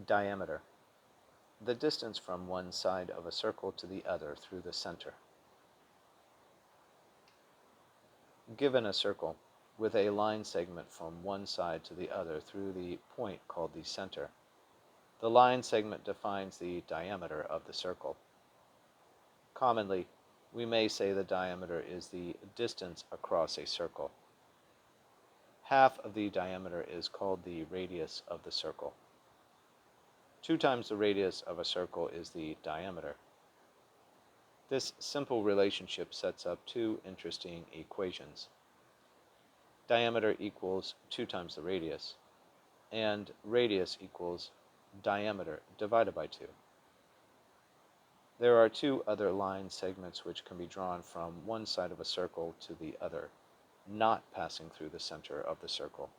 Diameter. The distance from one side of a circle to the other through the center. Given a circle with a line segment from one side to the other through the point called the center, the line segment defines the diameter of the circle. Commonly, we may say the diameter is the distance across a circle. Half of the diameter is called the radius of the circle. 2 times the radius of a circle is the diameter. This simple relationship sets up 2 interesting equations. Diameter equals 2 times the radius, and radius equals diameter divided by 2. There are 2 other line segments which can be drawn from one side of a circle to the other, not passing through the center of the circle.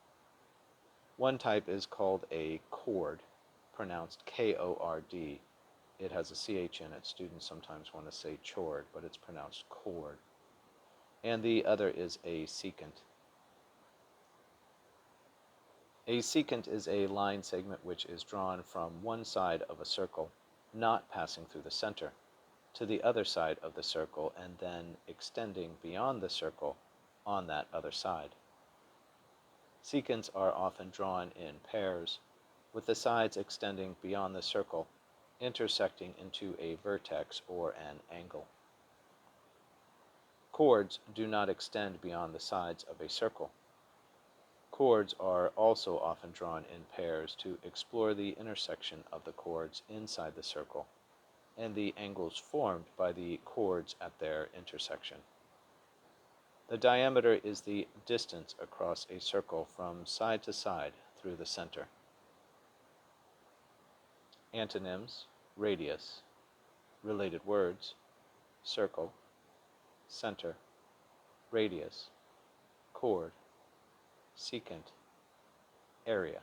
One type is called a chord, pronounced K-O-R-D. It has a CH in it. Students sometimes want to say chord, but it's pronounced chord. And the other is a secant. A secant is a line segment which is drawn from one side of a circle, not passing through the center, to the other side of the circle and then extending beyond the circle on that other side. Secants are often drawn in pairs, with the sides extending beyond the circle, intersecting into a vertex or an angle. Chords do not extend beyond the sides of a circle. Chords are also often drawn in pairs to explore the intersection of the chords inside the circle and the angles formed by the chords at their intersection. The diameter is the distance across a circle from side to side through the center. Antonyms: radius, related words: circle, center, radius, chord, secant, area.